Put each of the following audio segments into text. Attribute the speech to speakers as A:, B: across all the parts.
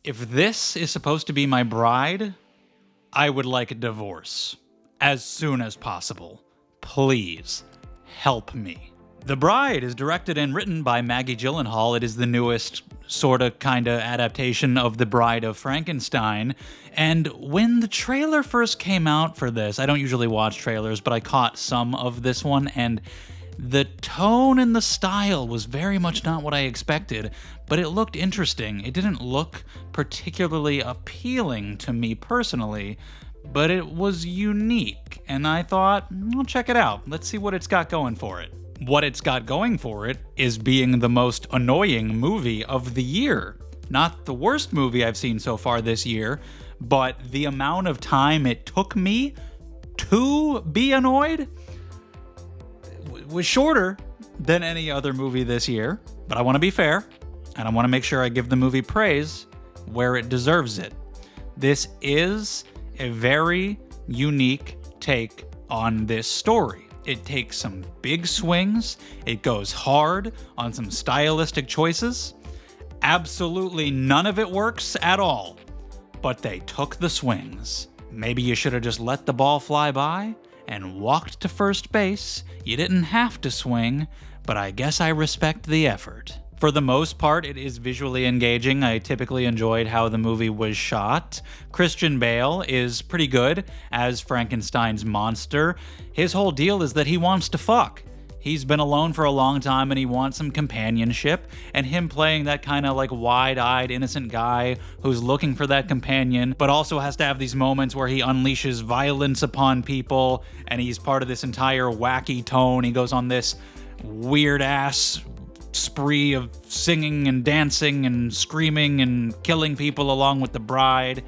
A: If this is supposed to be my bride, I would like a divorce as soon as possible. Please, help me. The Bride is directed and written by Maggie Gyllenhaal. It is the newest kinda adaptation of The Bride of Frankenstein. And when the trailer first came out for this, I don't usually watch trailers, but I caught some of this one, and the tone and the style was very much not what I expected, but it looked interesting. It didn't look particularly appealing to me personally, but it was unique, and I thought, I'll check it out. Let's see what it's got going for it. What it's got going for it is being the most annoying movie of the year. Not the worst movie I've seen so far this year, but the amount of time it took me to be annoyed was shorter than any other movie this year. But I want to be fair, and I want to make sure I give the movie praise where it deserves it. This is a very unique take on this story. It takes some big swings. It goes hard on some stylistic choices. Absolutely none of it works at all, but they took the swings. Maybe you should have just let the ball fly by and walked to first base. You didn't have to swing, but I guess I respect the effort. For the most part, it is visually engaging. I typically enjoyed how the movie was shot. Christian Bale is pretty good as Frankenstein's monster. His whole deal is that he wants to fuck. He's been alone for a long time and he wants some companionship, and him playing that kind of like wide-eyed, innocent guy who's looking for that companion, but also has to have these moments where he unleashes violence upon people, and he's part of this entire wacky tone. He goes on this weird-ass spree of singing and dancing and screaming and killing people along with the bride.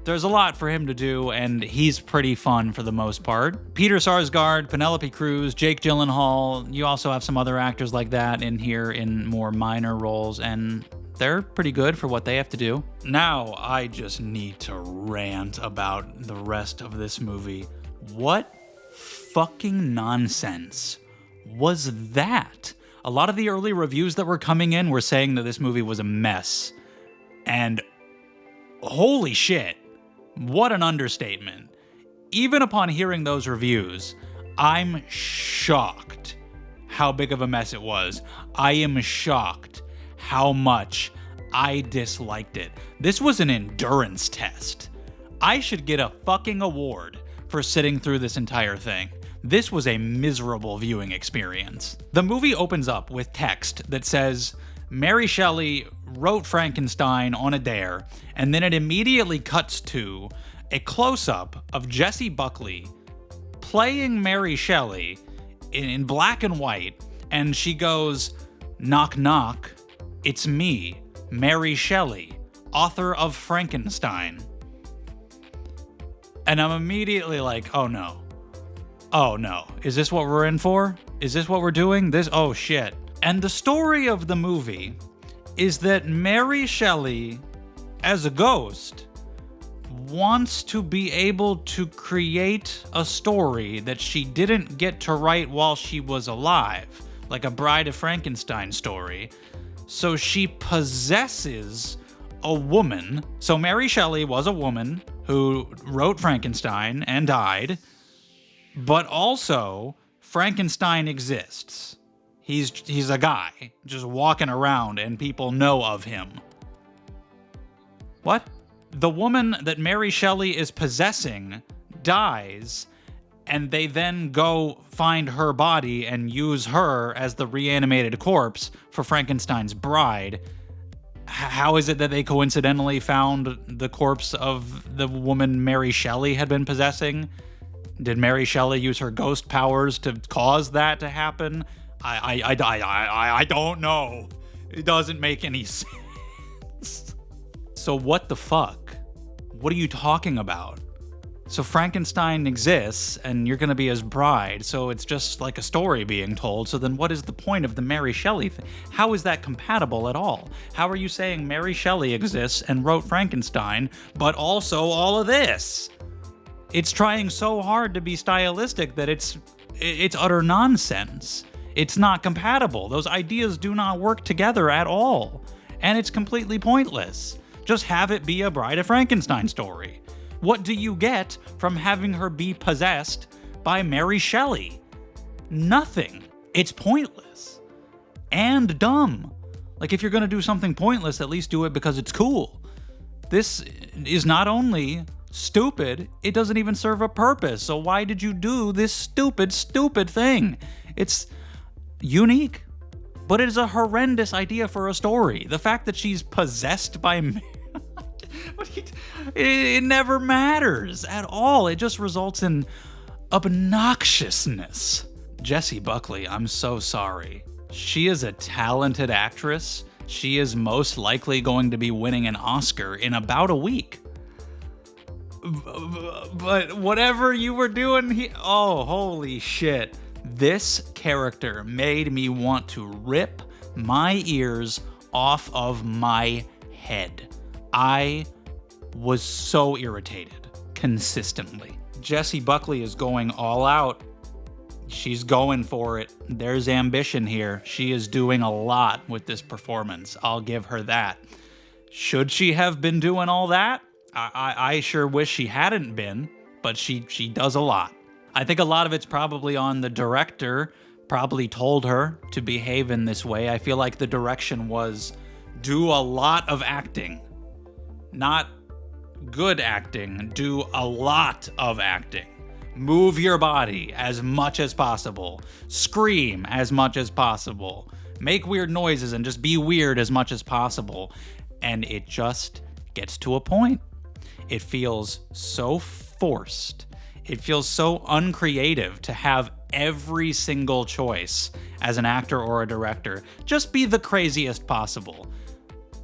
A: There's a lot for him to do, and he's pretty fun for the most part. Peter Sarsgaard, Penelope Cruz, Jake Gyllenhaal, you also have some other actors like that in here in more minor roles, and they're pretty good for what they have to do. Now, I just need to rant about the rest of this movie. What fucking nonsense was that? A lot of the early reviews that were coming in were saying that this movie was a mess. And holy shit, what an understatement. Even upon hearing those reviews, I'm shocked how big of a mess it was. I am shocked how much I disliked it. This was an endurance test. I should get a fucking award for sitting through this entire thing. This was a miserable viewing experience. The movie opens up with text that says, Mary Shelley wrote Frankenstein on a dare, and then it immediately cuts to a close-up of Jessie Buckley playing Mary Shelley in black and white, and she goes, knock knock, it's me, Mary Shelley, author of Frankenstein. And I'm immediately like, oh no. Oh no, is this what we're in for? Is this what we're doing? Oh shit. And the story of the movie is that Mary Shelley, as a ghost, wants to be able to create a story that she didn't get to write while she was alive, like a Bride of Frankenstein story. So she possesses a woman. So Mary Shelley was a woman who wrote Frankenstein and died. But also, Frankenstein exists. He's a guy just walking around and people know of him. What? The woman that Mary Shelley is possessing dies, and they then go find her body and use her as the reanimated corpse for Frankenstein's bride. How is it that they coincidentally found the corpse of the woman Mary Shelley had been possessing? Did Mary Shelley use her ghost powers to cause that to happen? I don't know. It doesn't make any sense. So what the fuck? What are you talking about? So Frankenstein exists, and you're gonna be his bride, so it's just like a story being told, so then what is the point of the Mary Shelley thing? How is that compatible at all? How are you saying Mary Shelley exists and wrote Frankenstein, but also all of this? It's trying so hard to be stylistic that it's utter nonsense. It's not compatible. Those ideas do not work together at all. And it's completely pointless. Just have it be a Bride of Frankenstein story. What do you get from having her be possessed by Mary Shelley? Nothing. It's pointless. And dumb. Like, if you're gonna do something pointless, at least do it because it's cool. This is not only stupid, it doesn't even serve a purpose. So why did you do this stupid thing? It's unique, but it is a horrendous idea for a story. The fact that she's possessed by it never matters at all. It just results in obnoxiousness. Jessie Buckley, I'm so sorry. She is a talented actress. She is most likely going to be winning an Oscar in about a week. But whatever you were doing oh, holy shit. This character made me want to rip my ears off of my head. I was so irritated consistently. Jessie Buckley is going all out. She's going for it. There's ambition here. She is doing a lot with this performance. I'll give her that. Should she have been doing all that? I sure wish she hadn't been, but she does a lot. I think a lot of it's probably on the director, probably told her to behave in this way. I feel like the direction was do a lot of acting. Not good acting, do a lot of acting. Move your body as much as possible. Scream as much as possible. Make weird noises and just be weird as much as possible. And it just gets to a point. It feels so forced. It feels so uncreative to have every single choice as an actor or a director just be the craziest possible.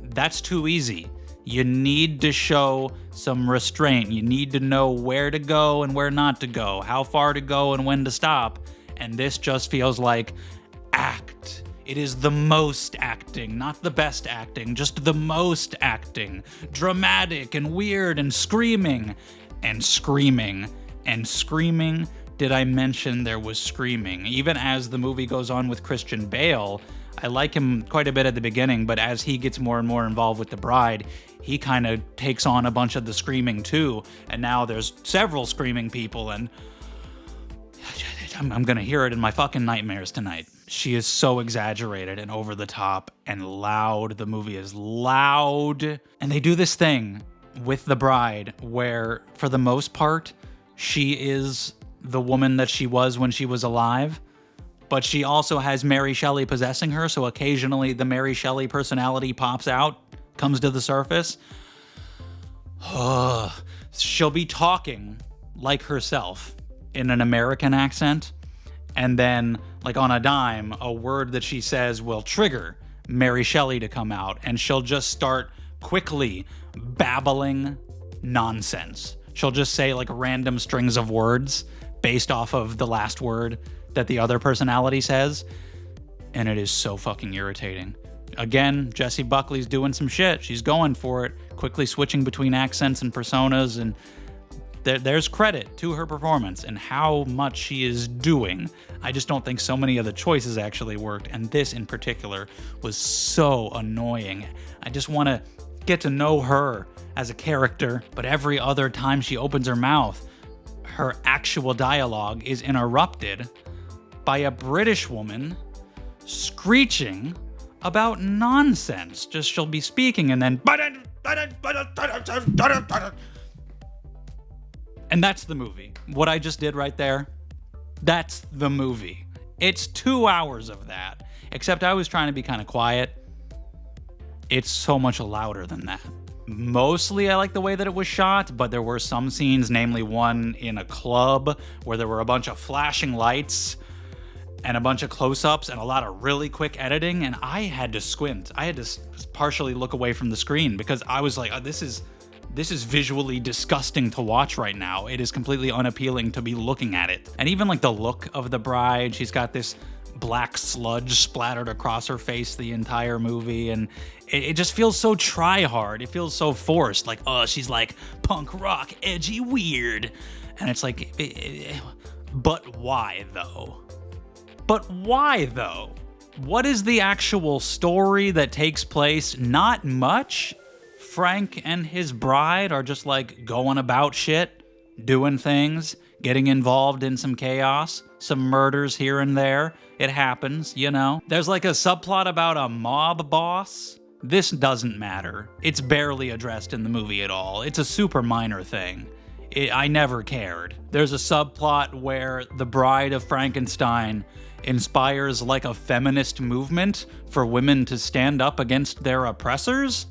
A: That's too easy. You need to show some restraint. You need to know where to go and where not to go, how far to go and when to stop. And this just feels like act. It is the most acting, not the best acting, just the most acting. Dramatic and weird and screaming and screaming and screaming. Did I mention there was screaming? Even as the movie goes on with Christian Bale, I like him quite a bit at the beginning, but as he gets more and more involved with the bride, he kind of takes on a bunch of the screaming too, and now there's several screaming people, and I'm gonna hear it in my fucking nightmares tonight. She is so exaggerated and over the top and loud. The movie is loud. And they do this thing with the bride where, for the most part, she is the woman that she was when she was alive, but she also has Mary Shelley possessing her, so occasionally the Mary Shelley personality pops out, comes to the surface. She'll be talking like herself in an American accent, and then, like on a dime, a word that she says will trigger Mary Shelley to come out, and she'll just start quickly babbling nonsense. She'll just say like random strings of words based off of the last word that the other personality says, and it is so fucking irritating. Again, Jessie Buckley's doing some shit. She's going for it, quickly switching between accents and personas, and there's credit to her performance and how much she is doing. I just don't think so many of the choices actually worked, and this in particular was so annoying. I just want to get to know her as a character, but every other time she opens her mouth, her actual dialogue is interrupted by a British woman screeching about nonsense. Just she'll be speaking and then and that's the movie. What I just did right there, that's the movie. It's 2 hours of that. Except I was trying to be kind of quiet. It's so much louder than that. Mostly I like the way that it was shot, but there were some scenes, namely one in a club where there were a bunch of flashing lights and a bunch of close-ups and a lot of really quick editing, and I had to squint. I had to partially look away from the screen because I was like, this is visually disgusting to watch right now. It is completely unappealing to be looking at it. And even like the look of the bride, she's got this black sludge splattered across her face the entire movie, and it just feels so try-hard. It feels so forced. Like, oh, she's like punk rock, edgy, weird. And it's like, but why though? But why though? What is the actual story that takes place? Not much. Frank and his bride are just like going about shit, doing things, getting involved in some chaos, some murders here and there. It happens, you know. There's like a subplot about a mob boss. This doesn't matter. It's barely addressed in the movie at all. It's a super minor thing. I never cared. There's a subplot where the bride of Frankenstein inspires like a feminist movement for women to stand up against their oppressors.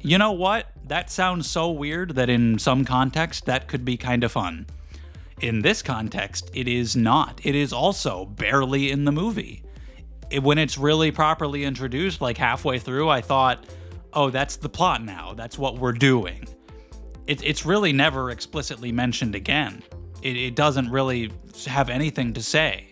A: You know what? That sounds so weird that in some context that could be kind of fun. In this context, it is not. It is also barely in the movie. When it's really properly introduced, like halfway through, I thought, oh, that's the plot now. That's what we're doing. It's really never explicitly mentioned again. It doesn't really have anything to say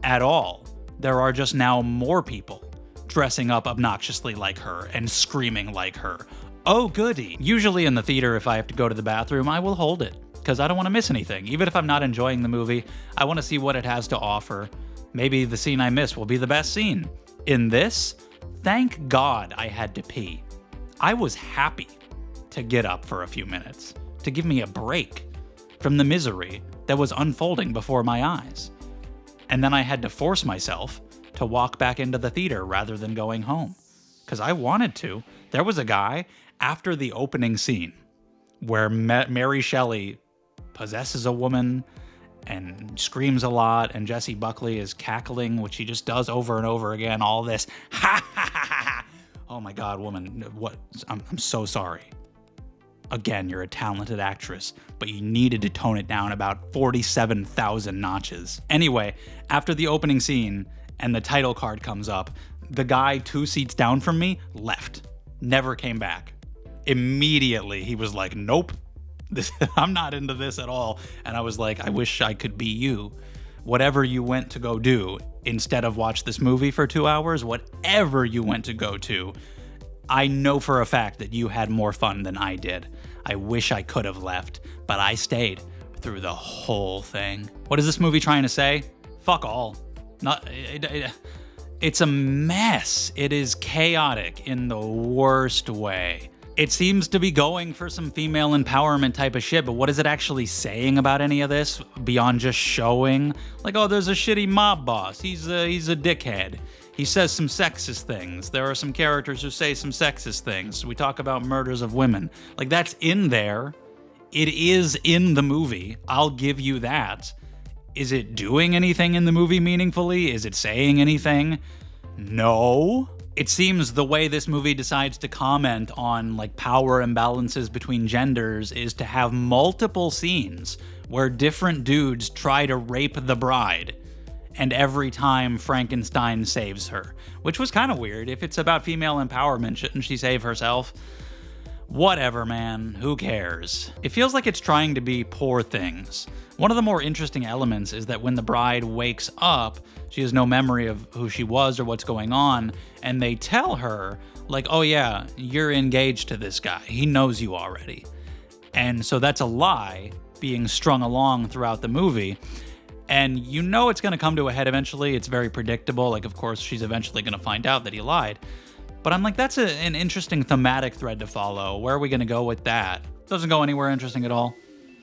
A: at all. There are just now more people dressing up obnoxiously like her and screaming like her. Oh, goody. Usually in the theater, if I have to go to the bathroom, I will hold it because I don't want to miss anything. Even if I'm not enjoying the movie, I want to see what it has to offer. Maybe the scene I miss will be the best scene. In this, thank God I had to pee. I was happy to get up for a few minutes, to give me a break from the misery that was unfolding before my eyes. And then I had to force myself to walk back into the theater rather than going home, because I wanted to. There was a guy after the opening scene where Mary Shelley possesses a woman and screams a lot, and Jessie Buckley is cackling, which he just does over and over again, all this, ha ha ha ha. Oh my God, woman, what? I'm so sorry. Again, you're a talented actress, but you needed to tone it down about 47,000 notches. Anyway, after the opening scene and the title card comes up, the guy 2 seats down from me left, never came back. Immediately, he was like, nope, I'm not into this at all. And I was like, I wish I could be you. Whatever you went to go do, instead of watch this movie for 2 hours, whatever you went to go to, I know for a fact that you had more fun than I did. I wish I could have left, but I stayed through the whole thing. What is this movie trying to say? Fuck all. It's a mess. It is chaotic in the worst way. It seems to be going for some female empowerment type of shit, but what is it actually saying about any of this beyond just showing? Like, oh, there's a shitty mob boss. He's a dickhead. He says some sexist things. There are some characters who say some sexist things. We talk about murders of women. Like, that's in there. It is in the movie. I'll give you that. Is it doing anything in the movie meaningfully? Is it saying anything? No. It seems the way this movie decides to comment on like power imbalances between genders is to have multiple scenes where different dudes try to rape the bride. And every time Frankenstein saves her, which was kind of weird. If it's about female empowerment, shouldn't she save herself? Whatever, man. Who cares? It feels like it's trying to be Poor Things. One of the more interesting elements is that when the bride wakes up, she has no memory of who she was or what's going on, and they tell her, like, oh yeah, you're engaged to this guy. He knows you already. And so that's a lie being strung along throughout the movie. And you know it's going to come to a head eventually. It's very predictable. Like, of course, she's eventually going to find out that he lied. But I'm like, that's an interesting thematic thread to follow. Where are we going to go with that? Doesn't go anywhere interesting at all.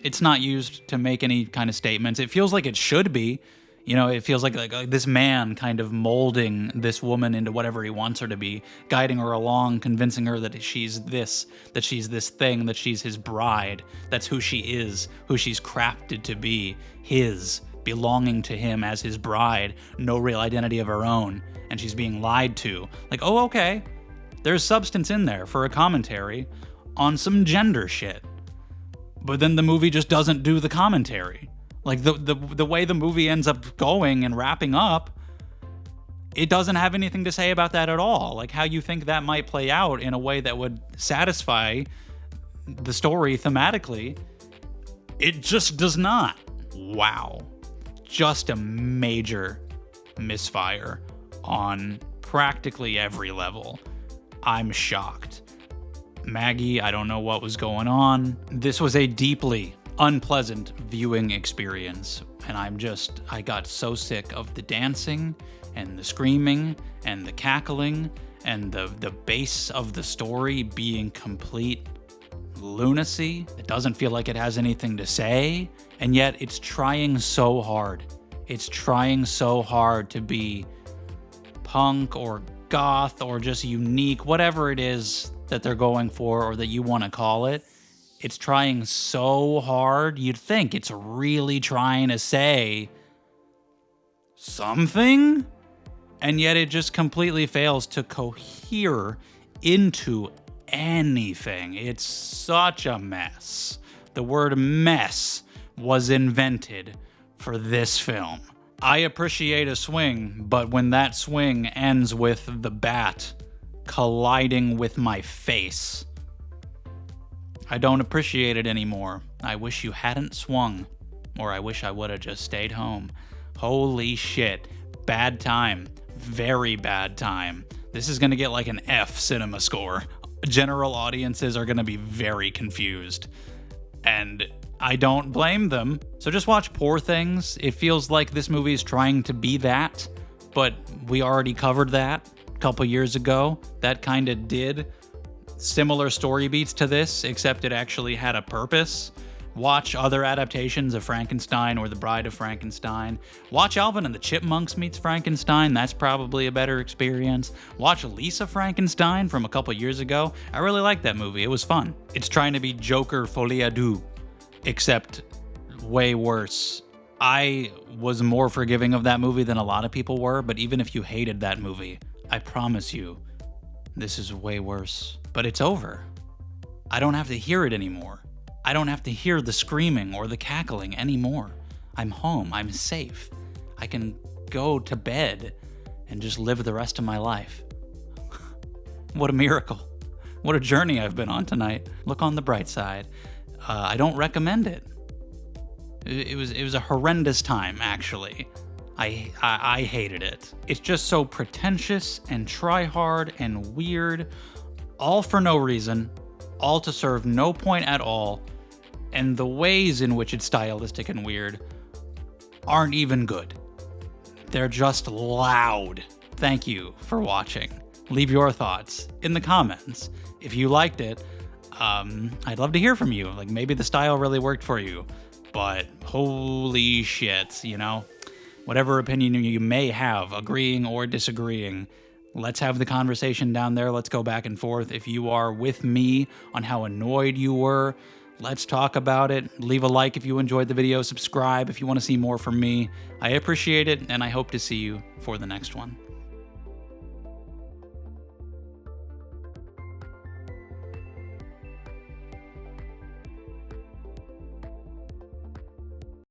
A: It's not used to make any kind of statements. It feels like it should be. You know, it feels like this man kind of molding this woman into whatever he wants her to be, guiding her along, convincing her that she's this thing, that she's his bride. That's who she is, who she's crafted to be, his, belonging to him as his bride, no real identity of her own, and she's being lied to. Like, oh, okay, there's substance in there for a commentary on some gender shit. But then the movie just doesn't do the commentary. Like, the way the movie ends up going and wrapping up, it doesn't have anything to say about that at all. Like, how you think that might play out in a way that would satisfy the story thematically, it just does not. Wow. Just a major misfire on practically every level. I'm shocked. Maggie, I don't know what was going on. This was a deeply unpleasant viewing experience, and I got so sick of the dancing and the screaming and the cackling and the base of the story being complete lunacy. It doesn't feel like it has anything to say, and yet it's trying so hard. It's trying so hard to be punk or goth or just unique, whatever it is that they're going for or that you want to call it. It's trying so hard. You'd think it's really trying to say something, and yet it just completely fails to cohere into anything. It's such a mess. The word mess was invented for this film. I appreciate a swing, but when that swing ends with the bat colliding with my face, I don't appreciate it anymore. I wish you hadn't swung, or I wish I would have just stayed home. Holy shit. Bad time. Very bad time. This is gonna get like an F cinema score. General audiences are gonna be very confused. And I don't blame them. So just watch Poor Things. It feels like this movie is trying to be that, but we already covered that a couple years ago. That kind of did similar story beats to this, except it actually had a purpose. Watch other adaptations of Frankenstein or The Bride of Frankenstein. Watch Alvin and the Chipmunks meets Frankenstein. That's probably a better experience. Watch Lisa Frankenstein from a couple years ago. I really liked that movie. It was fun. It's trying to be Joker Folie à Deux, except way worse. I was more forgiving of that movie than a lot of people were, but even if you hated that movie, I promise you, this is way worse. But it's over. I don't have to hear it anymore. I don't have to hear the screaming or the cackling anymore. I'm home. I'm safe. I can go to bed and just live the rest of my life. What a miracle. What a journey I've been on tonight. Look on the bright side. I don't recommend it. It was a horrendous time, actually. I hated it. It's just so pretentious and try hard and weird, all for no reason, all to serve no point at all, and the ways in which it's stylistic and weird aren't even good. They're just loud. Thank you for watching. Leave your thoughts in the comments. If you liked it, I'd love to hear from you. Like, maybe the style really worked for you, but holy shit, you know? Whatever opinion you may have, agreeing or disagreeing, let's have the conversation down there. Let's go back and forth. If you are with me on how annoyed you were, let's talk about it. Leave a like if you enjoyed the video. Subscribe if you want to see more from me. I appreciate it, and I hope to see you for the next one.